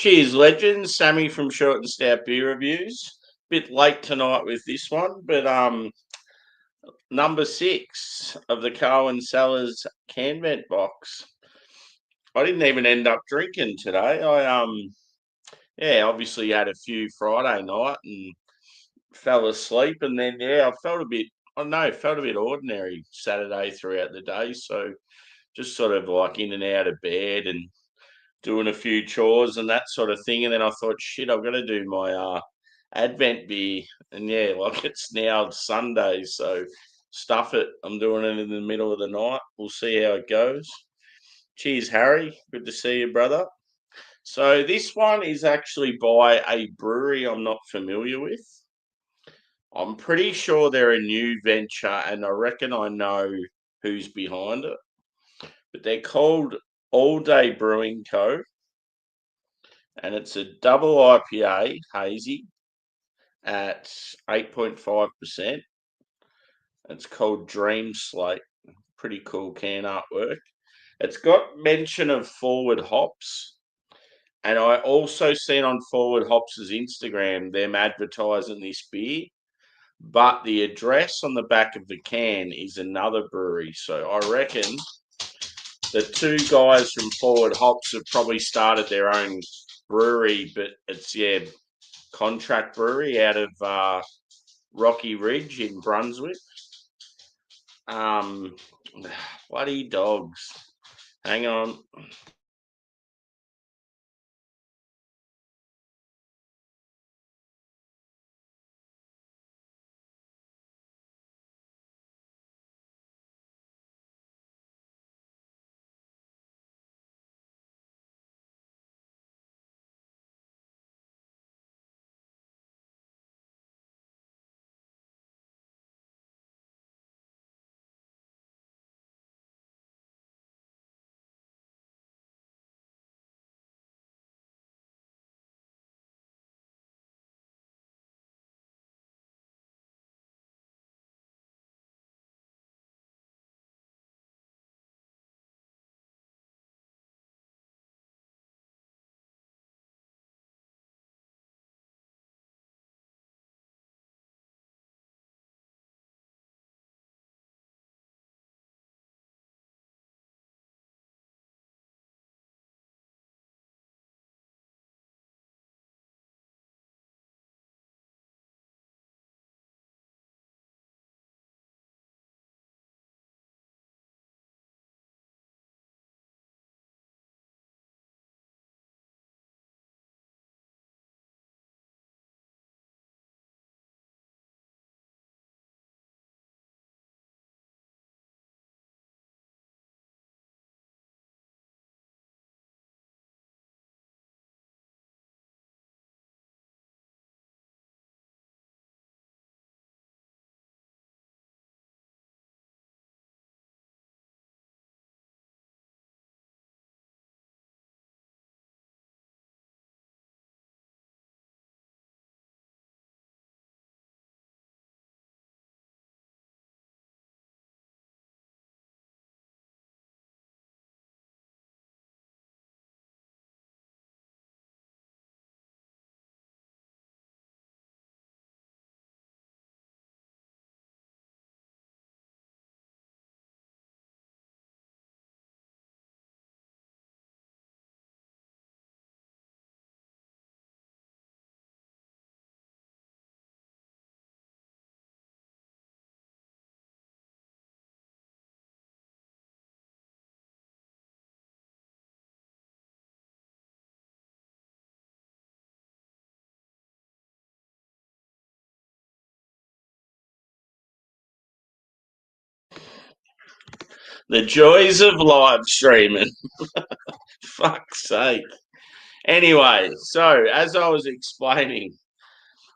Cheers, legends. Sammy from Short and Stout Beer Reviews. Bit late tonight with this one, but number 6 of the CARWYN Cellars can vent box. I didn't even end up drinking today. Obviously had a few Friday night and fell asleep, and then I felt a bit. I don't know, felt a bit ordinary Saturday throughout the day. So just sort of like in and out of bed and doing a few chores and that sort of thing. And then I thought, shit, I've got to do my Advent beer. And like it's now Sunday, so stuff it. I'm doing it in the middle of the night. We'll see how it goes. Cheers, Harry. Good to see you, brother. So this one is actually by a brewery I'm not familiar with. I'm pretty sure they're a new venture, and I reckon I know who's behind it. But they're called Allday Brewing Co. And it's a double IPA hazy at 8.5%. It's called Dream Slate. Pretty cool can artwork. It's got mention of Forward Hops. And I also seen on Forward Hops' Instagram them advertising this beer. But the address on the back of the can is another brewery. So I reckon the two guys from Forward Hops have probably started their own brewery, but it's contract brewery out of Rocky Ridge in Brunswick. Bloody dogs. Hang on. The joys of live streaming. Fuck's sake. Anyway, so as I was explaining,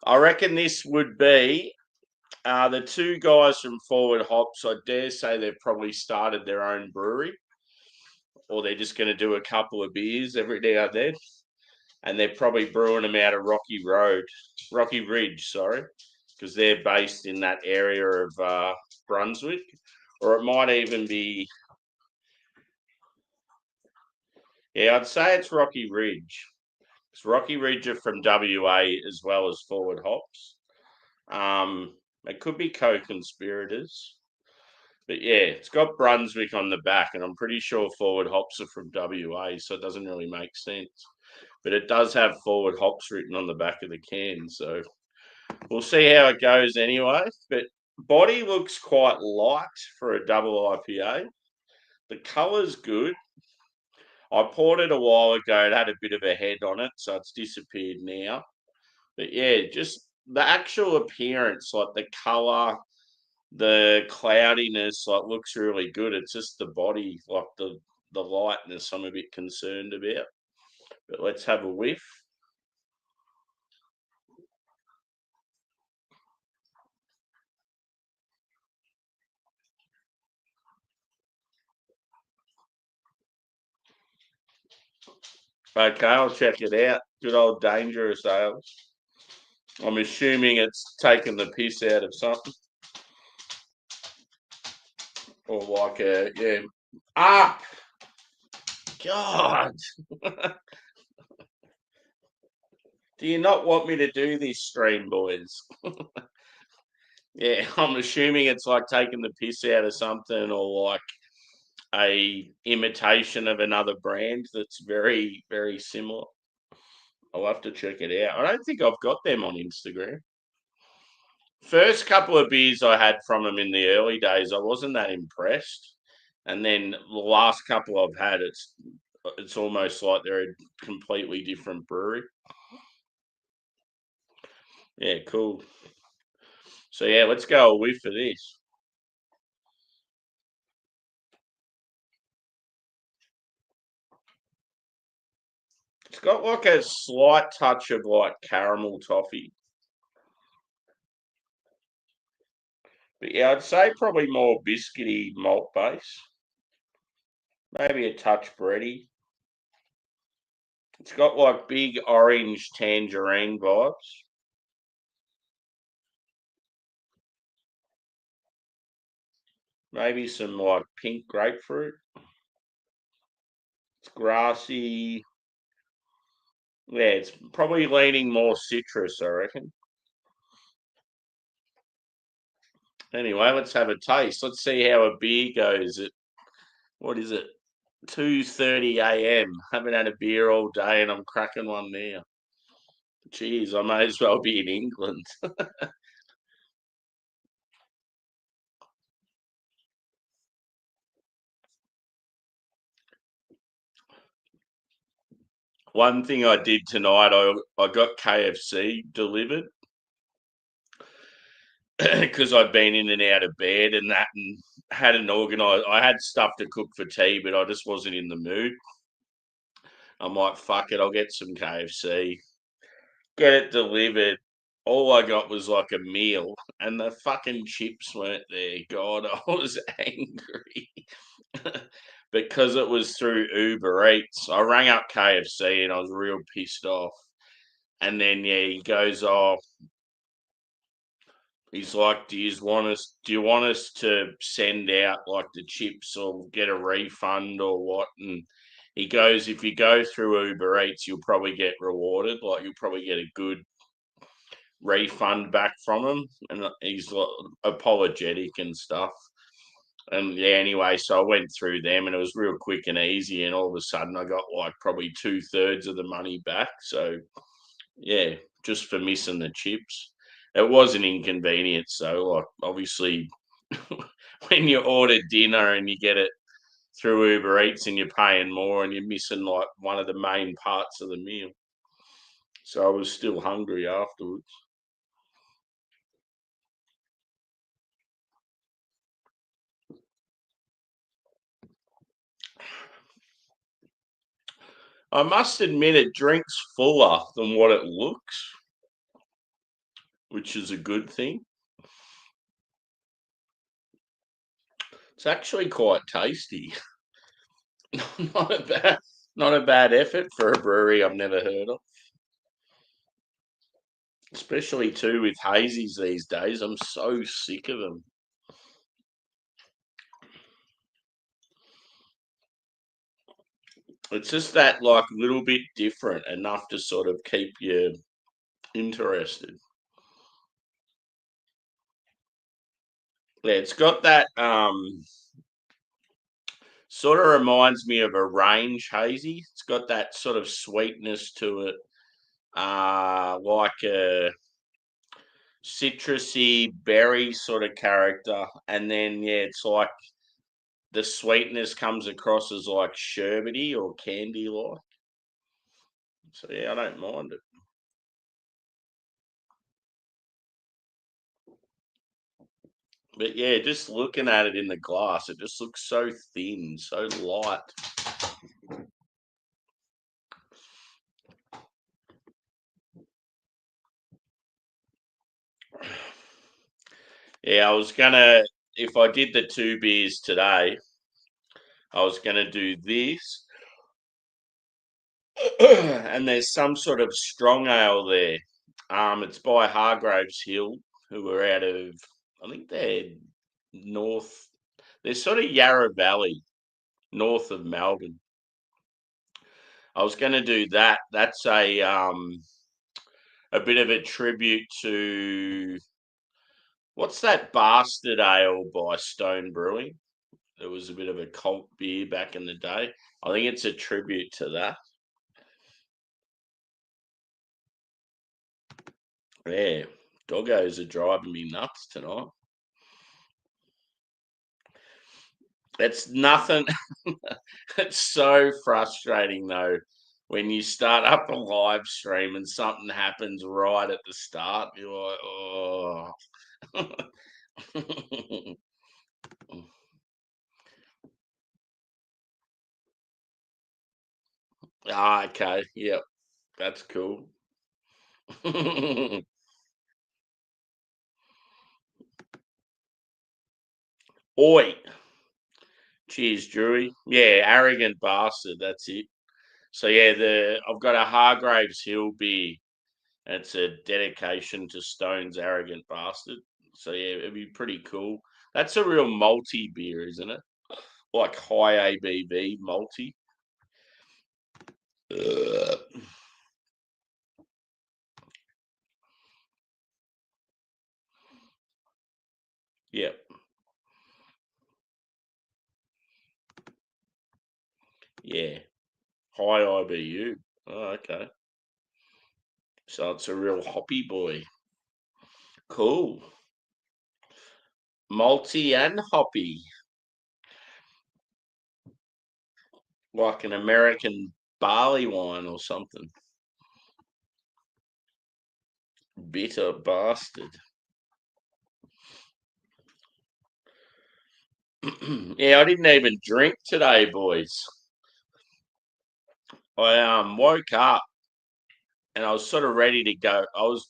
I reckon this would be the two guys from Forward Hops. I dare say they've probably started their own brewery, or they're just going to do a couple of beers every now and then. And they're probably brewing them out of Rocky Ridge, sorry, because they're based in that area of Brunswick, or it might even be, I'd say it's Rocky Ridge, It's Rocky Ridge from WA as well as Forward Hops. It could be co-conspirators. But yeah, it's got Brunswick on the back, and I'm pretty sure Forward Hops are from WA, so it doesn't really make sense. But it does have Forward Hops written on the back of the can, so we'll see how it goes anyway. But body looks quite light for a double IPA. The colour's good. I poured it a while ago. It had a bit of a head on it, so it's disappeared now. But yeah, just the actual appearance, like the colour, the cloudiness, like looks really good. It's just the body, like the lightness, I'm a bit concerned about. But let's have a whiff. Okay, I'll check it out. Good old Dangerous Ales. I'm assuming it's taken the piss out of something. Or like a, yeah. Ah! God! Do you not want me to do this stream, boys? Yeah, I'm assuming it's like taking the piss out of something or like a imitation of another brand that's very, very similar. I'll have to check it out. I don't think I've got them on Instagram. First couple of beers I had from them in the early days, I wasn't that impressed. And then the last couple I've had, it's almost like they're a completely different brewery. Yeah, cool. So yeah, let's go a whiff for this. It's got like a slight touch of like caramel toffee. But yeah, I'd say probably more biscuity malt base. Maybe a touch bready. It's got like big orange tangerine vibes. Maybe some like pink grapefruit. It's grassy. Yeah, it's probably leaning more citrus, I reckon. Anyway, let's have a taste. Let's see how a beer goes at, what is it, 2:30 a.m. Haven't had a beer all day and I'm cracking one now. Jeez, I may as well be in England. One thing I did tonight, I got KFC delivered because I'd been in and out of bed and that and hadn't organised. I had stuff to cook for tea, but I just wasn't in the mood. I'm like, fuck it, I'll get some KFC, get it delivered. All I got was like a meal and the fucking chips weren't there. God, I was angry. Because it was through Uber Eats. I rang up KFC and I was real pissed off. And then yeah, he goes, "Oh, he's like, do you want us to send out like the chips or get a refund or what?" And he goes, "If you go through Uber Eats, you'll probably get rewarded. Like you'll probably get a good refund back from him." And he's like, apologetic and stuff. And yeah, anyway, so I went through them and it was real quick and easy. And all of a sudden, I got like probably 2/3 of the money back. So yeah, just for missing the chips. It was an inconvenience, though. Like obviously, when you order dinner and you get it through Uber Eats and you're paying more and you're missing like one of the main parts of the meal. So I was still hungry afterwards. I must admit, it drinks fuller than what it looks, which is a good thing. It's actually quite tasty. not a bad, not a bad effort for a brewery I've never heard of. Especially too with hazies these days. I'm so sick of them. It's just that like little bit different enough to sort of keep you interested. Yeah, it's got that sort of reminds me of a range hazy. It's got that sort of sweetness to it, like a citrusy berry sort of character, and then yeah, it's like the sweetness comes across as like sherbety or candy like. So yeah, I don't mind it. But yeah, just looking at it in the glass, it just looks so thin, so light. Yeah, I was gonna if I did the two beers today, I was gonna do this, and there's some sort of strong ale there. It's by Hargraves Hill, who are out of I think they're north. They're sort of Yarra Valley, north of Melbourne. I was going to do that. That's a bit of a tribute to what's that bastard ale by Stone Brewing? It was a bit of a cult beer back in the day. I think it's a tribute to that. Yeah, doggos are driving me nuts tonight. It's nothing. It's so frustrating though when you start up a live stream and something happens right at the start. You're like, oh. Okay. Yep. That's cool. Oi. Cheers, Drewy. Yeah, arrogant bastard. That's it. So yeah, the I've got a Hargraves Hill beer. It's a dedication to Stone's arrogant bastard. So yeah, it'd be pretty cool. That's a real malty beer, isn't it? Like high ABV malty. Ugh. Yep. Yeah. High IBU. Oh, okay. So it's a real hoppy boy. Cool. Malty and hoppy. Like an American barley wine or something. Bitter bastard. Yeah, I didn't even drink today, boys. I woke up and I was sort of ready to go. I was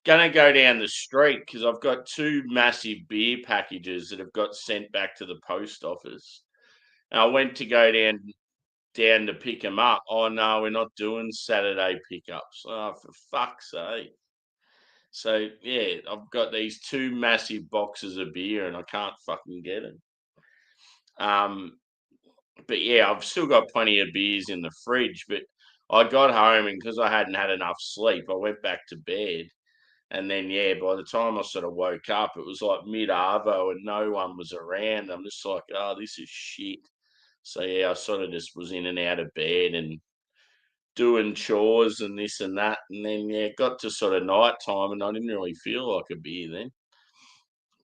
gonna go down the street because I've got two massive beer packages that have got sent back to the post office. And I went to go down to pick them up. Oh no, we're not doing Saturday pickups. Oh, for fuck's sake! So yeah, I've got these two massive boxes of beer and I can't fucking get them. Um, but yeah, I've still got plenty of beers in the fridge. But I got home and because I hadn't had enough sleep, I went back to bed. And then yeah, by the time I sort of woke up, it was like mid arvo and no one was around. I'm just like, oh, this is shit. So yeah, I sort of just was in and out of bed and doing chores and this and that. And then yeah, it got to sort of night time and I didn't really feel like a beer then.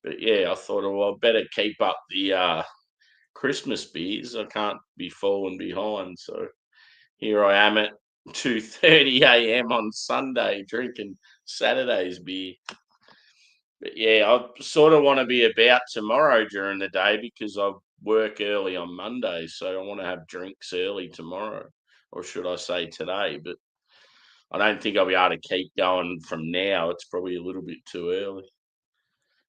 But yeah, I thought, oh, well, I better keep up the Christmas beers. I can't be falling behind. So here I am at 2:30 a.m. on Sunday drinking Saturday's beer. But yeah, I sort of want to be about tomorrow during the day because I work early on Monday, so I want to have drinks early tomorrow, or should I say today? But I don't think I'll be able to keep going from now. It's probably a little bit too early.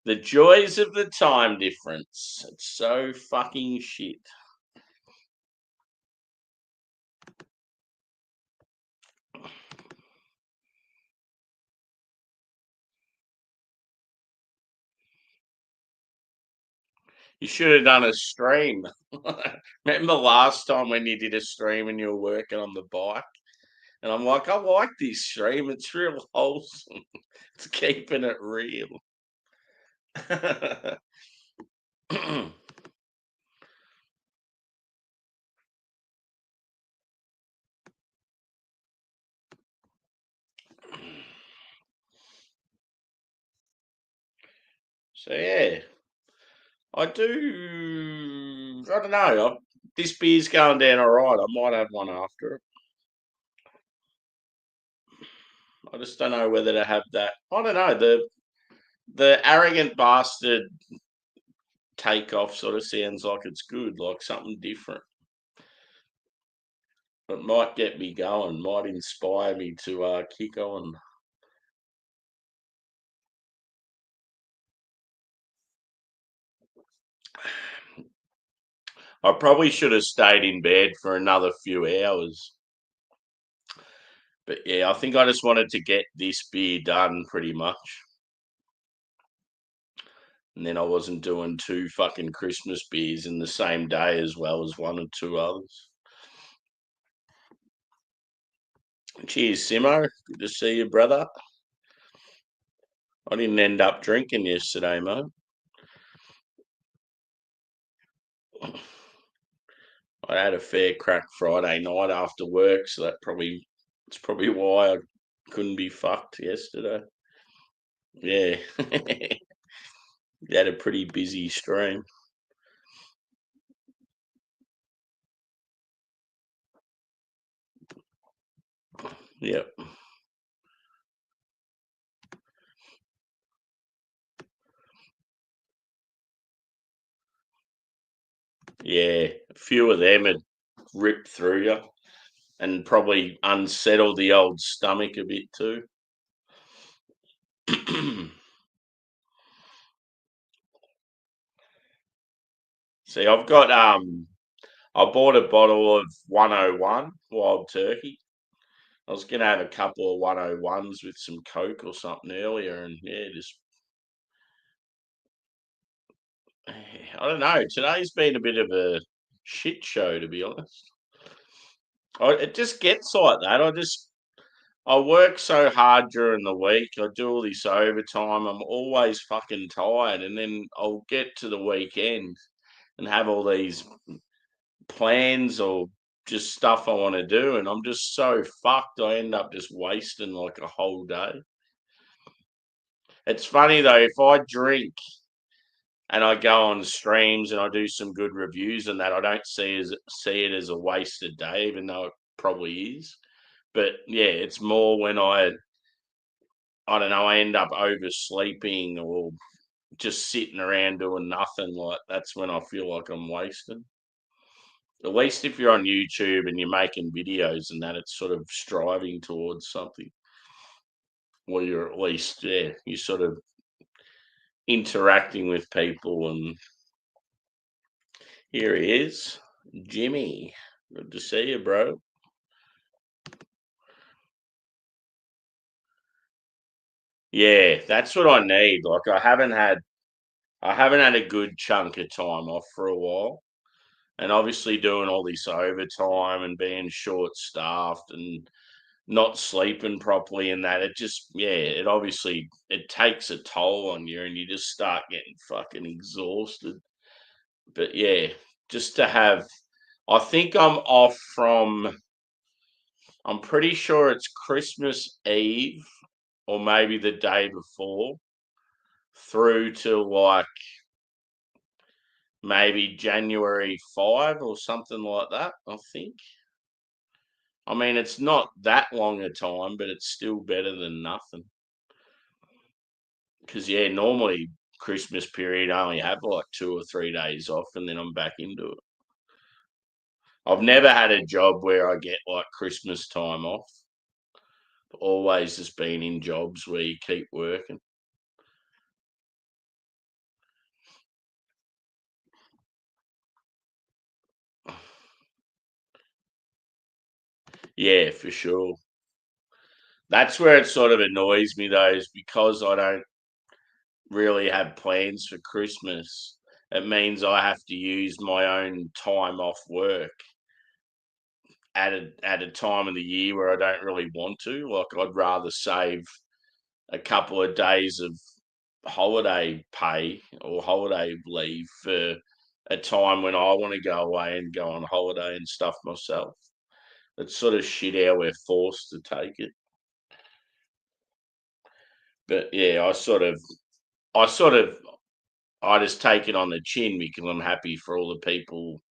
The joys of the time difference. It's so fucking shit. You should have done a stream. Remember last time when you did a stream and you were working on the bike? And I'm like, I like this stream. It's real wholesome. It's keeping it real. So yeah, I do. I don't know. This beer's going down all right. I might have one after it. I just don't know whether to have that. I don't know. The arrogant bastard takeoff sort of sounds like it's good, like something different. It might get me going. Might inspire me to kick on. I probably should have stayed in bed for another few hours. But yeah, I think I just wanted to get this beer done pretty much. And then I wasn't doing two fucking Christmas beers in the same day as well as one or two others. Cheers, Simo. Good to see you, brother. I didn't end up drinking yesterday, mate. I had a fair crack Friday night after work, so it's probably why I couldn't be fucked yesterday. Yeah. You had a pretty busy stream. Yep. Yeah. A few of them had ripped through you and probably unsettled the old stomach a bit too. See, I bought a bottle of 101 Wild Turkey. I was gonna have a couple of 101s with some Coke or something earlier, and yeah, just I don't know. Today's been a bit of a shit show, to be honest. It just gets like that. I work so hard during the week. I do all this overtime. I'm always fucking tired, and then I'll get to the weekend and have all these plans or just stuff I want to do, and I'm just so fucked. I end up just wasting like a whole day. It's funny though, if I drink and I go on streams and I do some good reviews and that, I don't see it as a wasted day, even though it probably is. But yeah, it's more when I don't know, I end up oversleeping or just sitting around doing nothing. Like that's when I feel like I'm wasting. At least if you're on YouTube and you're making videos and that, it's sort of striving towards something. Or you're at least, yeah, you're sort of interacting with people. And here he is, Jimmy. Good to see you, bro. Yeah, that's what I need. Like I haven't had a good chunk of time off for a while. And obviously doing all this overtime and being short staffed and not sleeping properly and that, it just yeah, it obviously it takes a toll on you and you just start getting fucking exhausted. But yeah, just to have I think I'm pretty sure it's Christmas Eve or maybe the day before through to like maybe January 5 or something like that, I think. I mean, it's not that long a time, but it's still better than nothing. Because yeah, normally Christmas period I only have like 2 or 3 days off, and then I'm back into it. I've never had a job where I get like Christmas time off. Always just been in jobs where you keep working. Yeah, for sure. That's where it sort of annoys me though, is because I don't really have plans for Christmas. it means I have to use my own time off work at a time of the year where I don't really want to. Like, I'd rather save a couple of days of holiday pay or holiday leave for a time when I want to go away and go on holiday and stuff myself. It's sort of shit how we're forced to take it. But yeah, I sort of, I just take it on the chin because I'm happy for all the people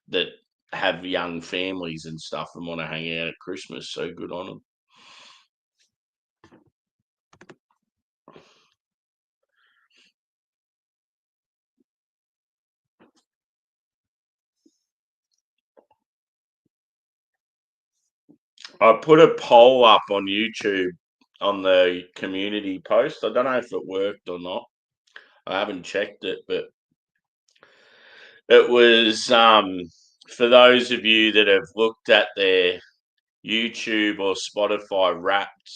that have young families and stuff and want to hang out at Christmas. So good on them. I put a poll up on YouTube on the community post. I don't know if it worked or not. I haven't checked it, but it was for those of you that have looked at their YouTube or Spotify Wrapped,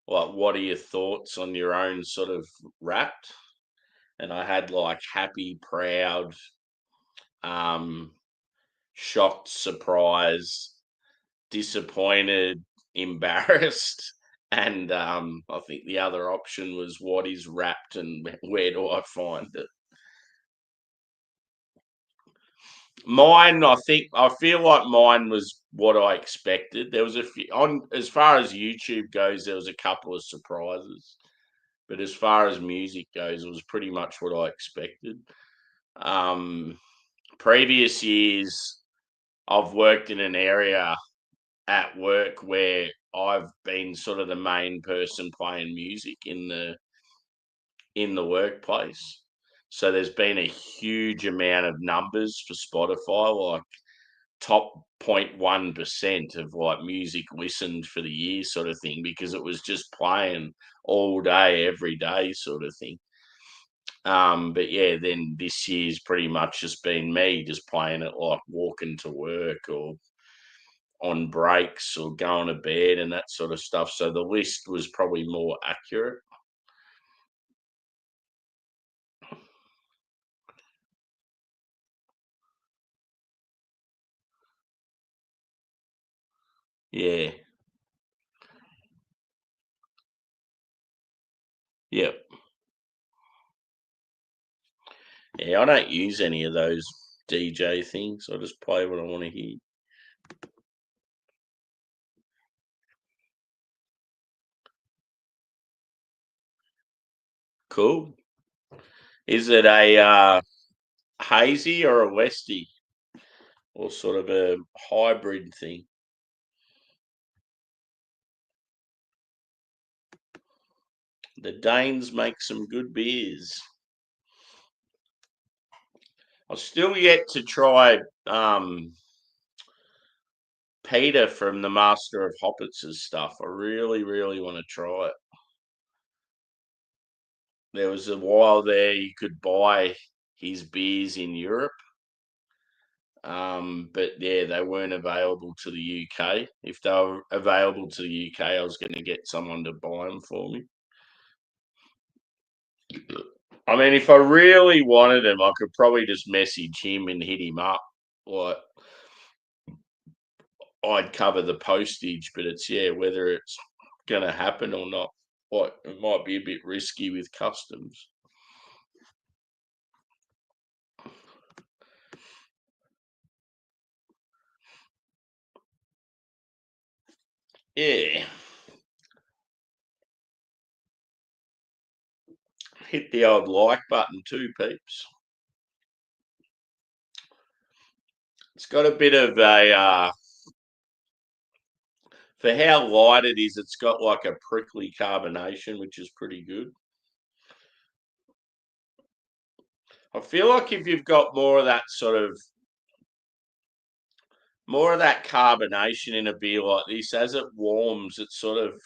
like, what are your thoughts on your own sort of Wrapped? And I had like happy, proud, um, shocked, surprised, disappointed, embarrassed, and I think the other option was what is Wrapped and where do I find it? Mine, I feel like mine was what I expected. There was a few on as far as YouTube goes, there was a couple of surprises. But as far as music goes, it was pretty much what I expected. Um, Previous years, I've worked in an area at work where I've been sort of the main person playing music in the workplace. So there's been a huge amount of numbers for Spotify, like top 0.1% of like music listened for the year sort of thing, because it was just playing all day, every day sort of thing. But yeah, then this year's pretty much just been me just playing it like walking to work or on breaks or going to bed and that sort of stuff. So the list was probably more accurate. Yeah. Yep. Yeah, I don't use any of those DJ things. I just play what I want to hear. Cool. Is it a hazy or a westy or sort of a hybrid thing? The Danes make some good beers. I've still yet to try Peter from the Master of Hoppett's stuff. I really, really want to try it. There was a while there you could buy his beers in Europe, but yeah, they weren't available to the UK. If they were available to the UK, I was going to get someone to buy them for me. I mean, if I really wanted him, I could probably just message him and hit him up. Like, I'd cover the postage, but it's, yeah, whether it's going to happen or not. Like, it might be a bit risky with customs. Yeah, hit the old like button too, peeps. It's got a bit of a for how light it is. It's got like a prickly carbonation, which is pretty good. I feel like if you've got more of that carbonation in a beer like this, as it warms, it's sort of,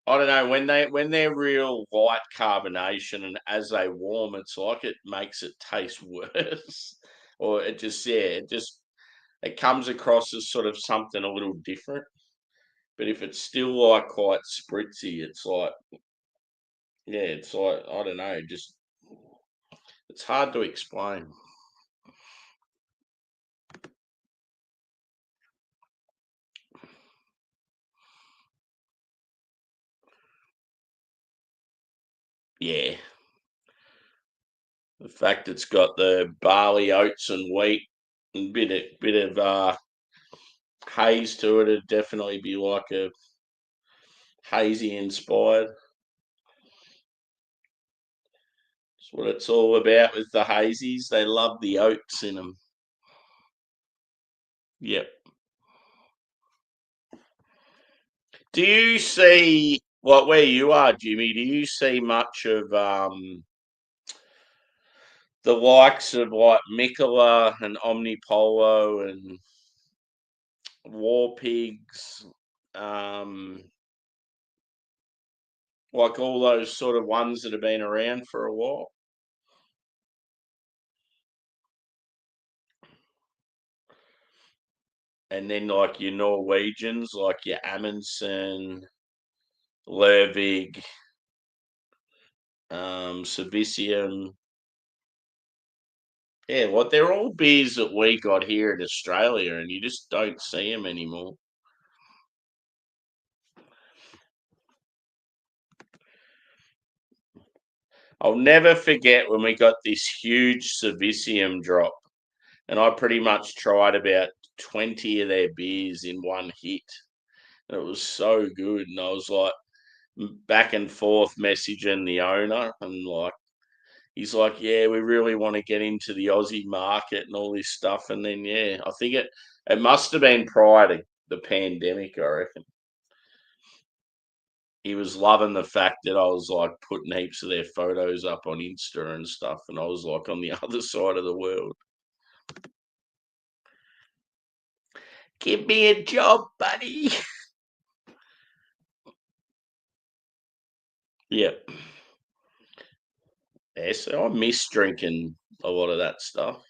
I don't know, when they're real light carbonation and as they warm, it's like it makes it taste worse, or it just, yeah, it comes across as sort of something a little different. But if it's still like quite spritzy, it's like, yeah, it's like, I don't know, just It's hard to explain. Yeah. The fact it's got the barley, oats, and wheat, and bit of haze to it, it'd definitely be like a hazy inspired. That's what it's all about with the hazies. They love the oats in them. Yep. Do you see where you are, Jimmy? Do you see much of the likes of like Mikola and Omnipolo and War Pigs, like all those sort of ones that have been around for a while? And then like your Norwegians, like your Amundsen, Lervig, Savisium. Yeah, well, they're all beers that we got here in Australia, and you just don't see them anymore. I'll never forget when we got this huge Savisium drop, and I pretty much tried about 20 of their beers in one hit. And it was so good. And I was like back and forth messaging the owner, and like, he's like, yeah, we really want to get into the Aussie market and all this stuff. And then, yeah, I think it must have been prior to the pandemic, I reckon. He was loving the fact that I was like putting heaps of their photos up on Insta and stuff. And I was like on the other side of the world. Give me a job, buddy. Yep. Yeah, so I miss drinking a lot of that stuff.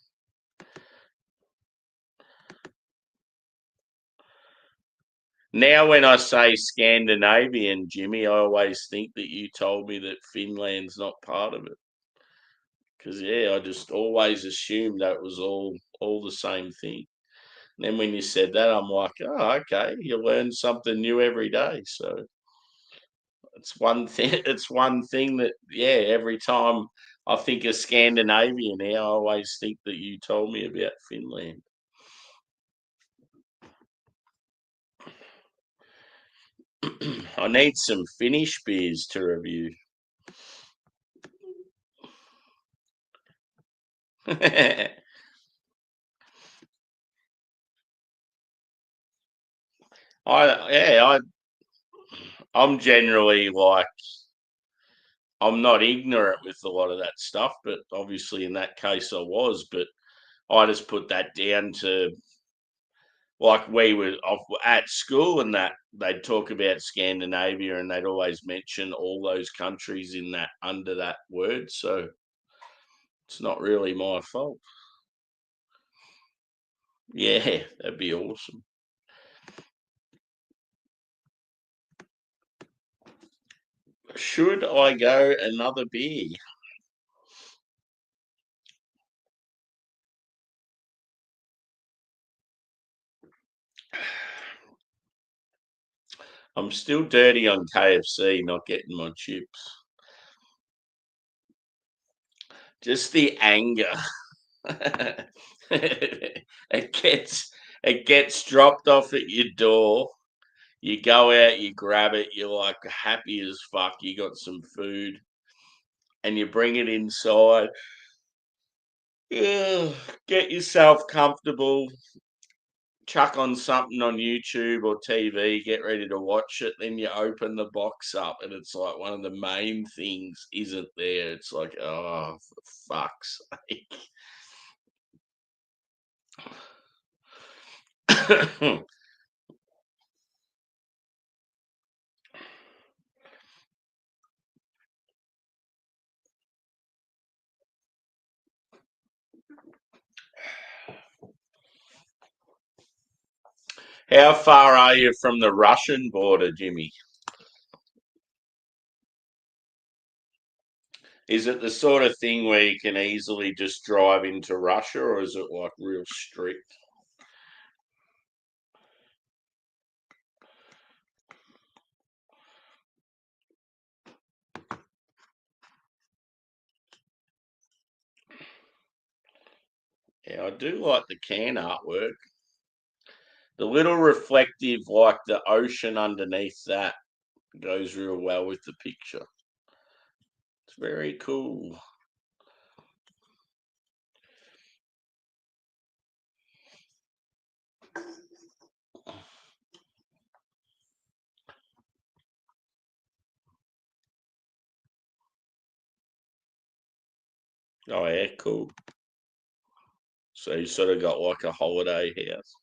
Now, when I say Scandinavian, Jimmy, I always think that you told me that Finland's not part of it. Because yeah, I just always assumed that it was all the same thing. And then when you said that, I'm like, oh, okay, you learn something new every day. So it's one thing. It's one thing that yeah, every time I think of Scandinavia now, I always think that you told me about Finland. I need some Finnish beers to review. I'm generally like I'm not ignorant with a lot of that stuff, but obviously in that case I was. But I just put that down to like we were at school and that they'd talk about Scandinavia and they'd always mention all those countries in that under that word. So it's not really my fault. Yeah, that'd be awesome. Should I go another beer? I'm still dirty on KFC, not getting my chips. Just the anger. it gets it gets dropped off at your door. You go out, you grab it, you're like happy as fuck. You got some food, and you bring it inside. Ugh, get yourself comfortable. Chuck on something on YouTube or TV. Get ready to watch it. Then you open the box up, and it's like one of the main things isn't there. It's like, oh, for fuck's sake. How far are you from the Russian border, Jimmy? Is it the sort of thing where you can easily just drive into Russia, or is it like real strict? Yeah, I do like the can artwork. The little reflective, like the ocean underneath that, goes real well with the picture. It's very cool. Oh yeah, cool. So you sort of got like a holiday house.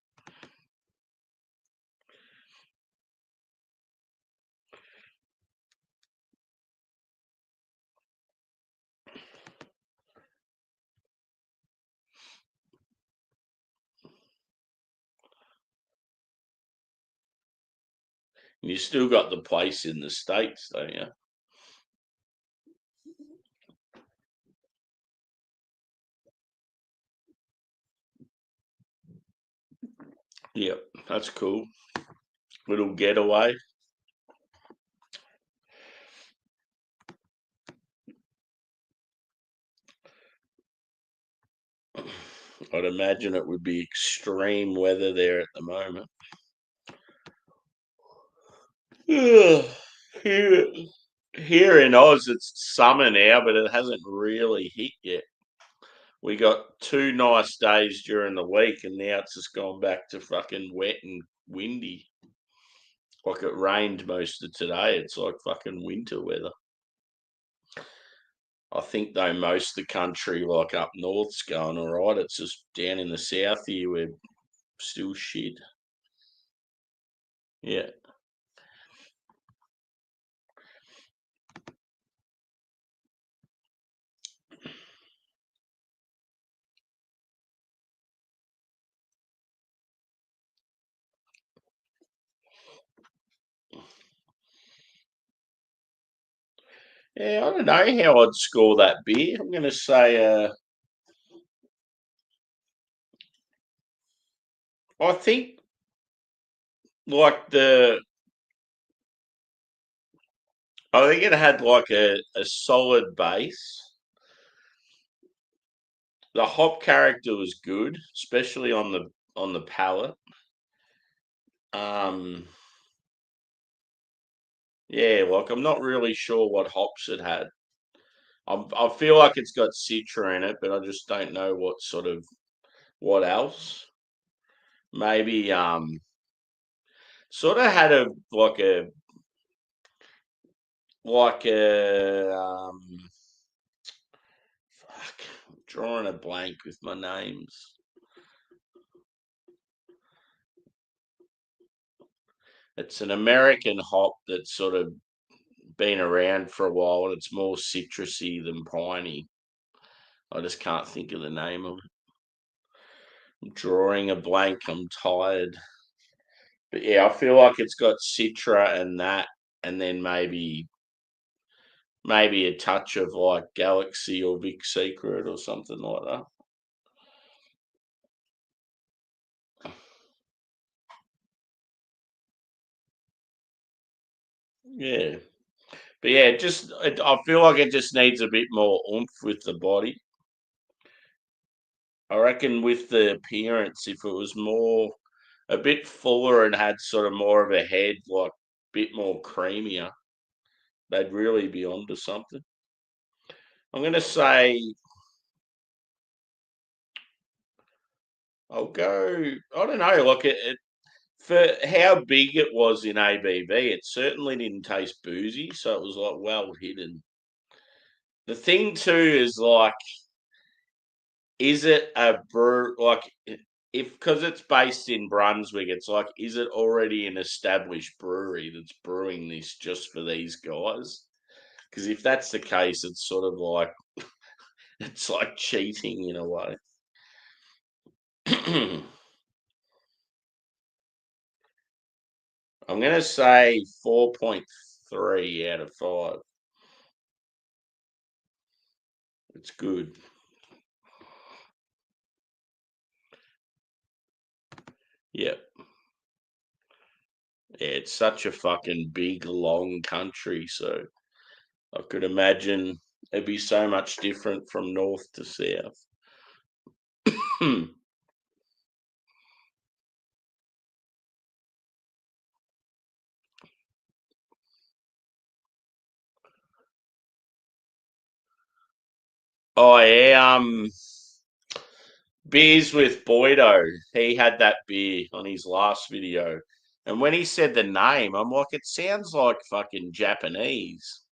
And you still got the place in the States, don't you? Yep, that's cool. Little getaway. I'd imagine it would be extreme weather there at the moment. Here, here in Oz, it's summer now, but it hasn't really hit yet. We got 2 nice days during the week, and now it's just gone back to fucking wet and windy. Like it rained most of today. It's like fucking winter weather. I think though most of the country, like up north's going all right. It's just down in the south here we're still shit. Yeah. Yeah, I don't know how I'd score that beer. I'm gonna say I think like I think it had like a solid base. The hop character was good, especially on the palate. Um, yeah, like I'm not really sure what hops it had. I feel like it's got Citra in it, but I just don't know what else. Maybe sort of had a like a fuck, I'm drawing a blank with my names. It's an American hop that's sort of been around for a while, and it's more citrusy than piney. I just can't think of the name of it. I'm drawing a blank. I'm tired. But yeah, I feel like it's got Citra and that, and then maybe a touch of like Galaxy or Big Secret or something like that. Yeah. But yeah, I feel like it just needs a bit more oomph with the body. I reckon with the appearance, if it was more a bit fuller and had sort of more of a head, like a bit more creamier, they'd really be onto something. I'm gonna say I'll go. I don't know. Look, it for how big it was in ABV, it certainly didn't taste boozy, so it was like well hidden. The thing too is like, is it a brew like if because it's based in Brunswick, it's like, is it already an established brewery that's brewing this just for these guys? Because if that's the case, it's sort of like it's like cheating in a way. I'm gonna say 4.3 out of 5. It's good. Yeah. Yeah, it's such a fucking big, long country, so I could imagine it'd be so much different from north to south. Oh yeah, beers with Boydo. He had that beer on his last video. And when he said the name, I'm like, it sounds like fucking Japanese.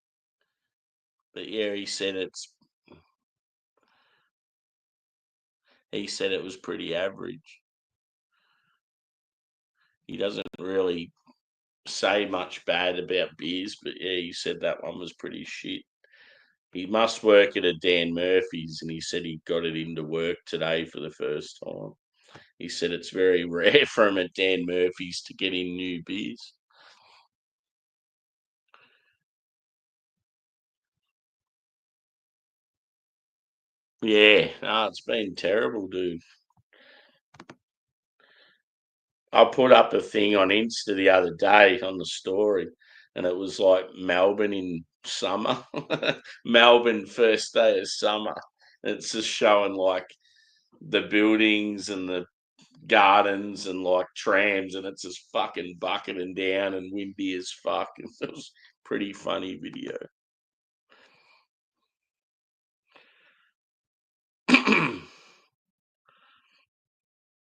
But yeah, he said it was pretty average. He doesn't really say much bad about beers, but yeah, he said that one was pretty shit. He must work at a Dan Murphy's, and he said he got it into work today for the first time. He said it's very rare for him at Dan Murphy's to get in new beers. Yeah, no, it's been terrible, dude. I put up a thing on Insta the other day on the story, and it was like Melbourne in summer, Melbourne first day of summer. It's just showing like the buildings and the gardens and like trams, and it's just fucking bucketing down and windy as fuck. It was pretty funny video.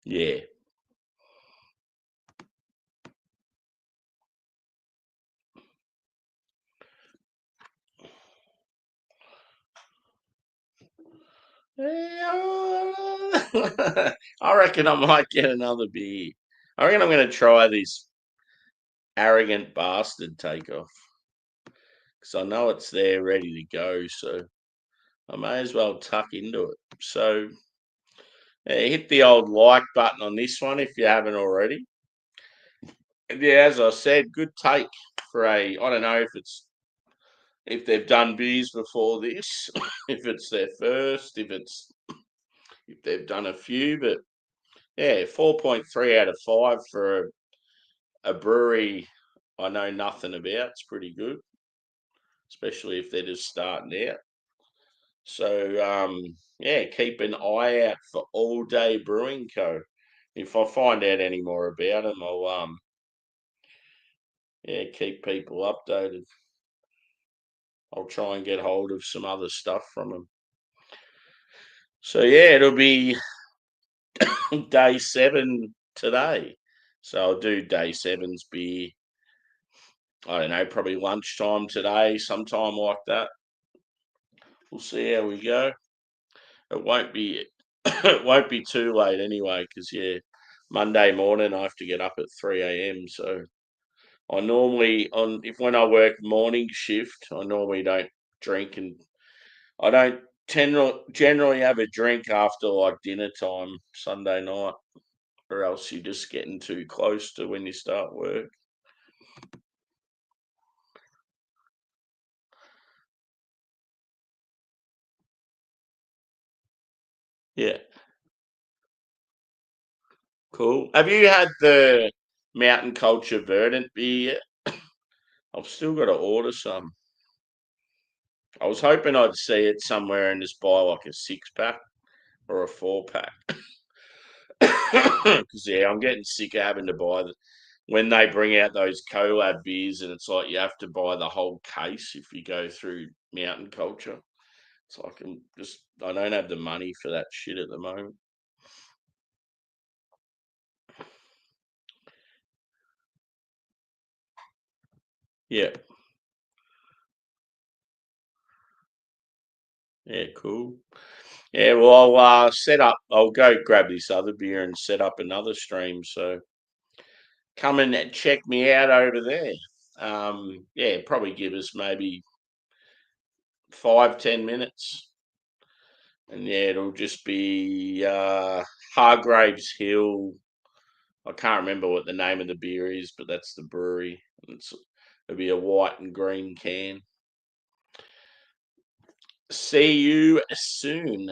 Yeah. I reckon I might get another beer. I reckon I'm going to try this arrogant bastard takeoff because I know it's there ready to go. So I may as well tuck into it. So yeah, hit the old like button on this one if you haven't already. And yeah, as I said, good take for a. I don't know if they've done beers before this, if it's their first, if they've done a few, but yeah, 4.3 out of 5 for a brewery I know nothing about. It's pretty good, especially if they're just starting out. So yeah, keep an eye out for Allday Brewing Co. If I find out any more about them, I'll yeah, keep people updated. I'll try and get hold of some other stuff from them. So yeah, it'll be day 7 today. So I'll do day seven's beer. I don't know, probably lunchtime today, sometime like that. We'll see how we go. It won't be it won't be too late anyway, because yeah, Monday morning I have to get up at 3 a.m. So I normally on if when I work morning shift, I normally don't drink, and I don't generally have a drink after like dinner time Sunday night, or else you're just getting too close to when you start work. Yeah, cool. Have you had the Mountain Culture Verdant beer yet? I've still got to order some. I was hoping I'd see it somewhere and just buy like a 6 pack or a 4 pack. Because yeah, I'm getting sick of having to buy when they bring out those collab beers, and it's like you have to buy the whole case if you go through Mountain Culture. It's like I don't have the money for that shit at the moment. Yeah, yeah, cool. Yeah, well, I'll set up. I'll go grab this other beer and set up another stream. So come and check me out over there. Yeah, probably give us maybe 5-10 minutes, and yeah, it'll just be Hargraves Hill. I can't remember what the name of the beer is, but that's the brewery. It'll be a white and green can. See you soon.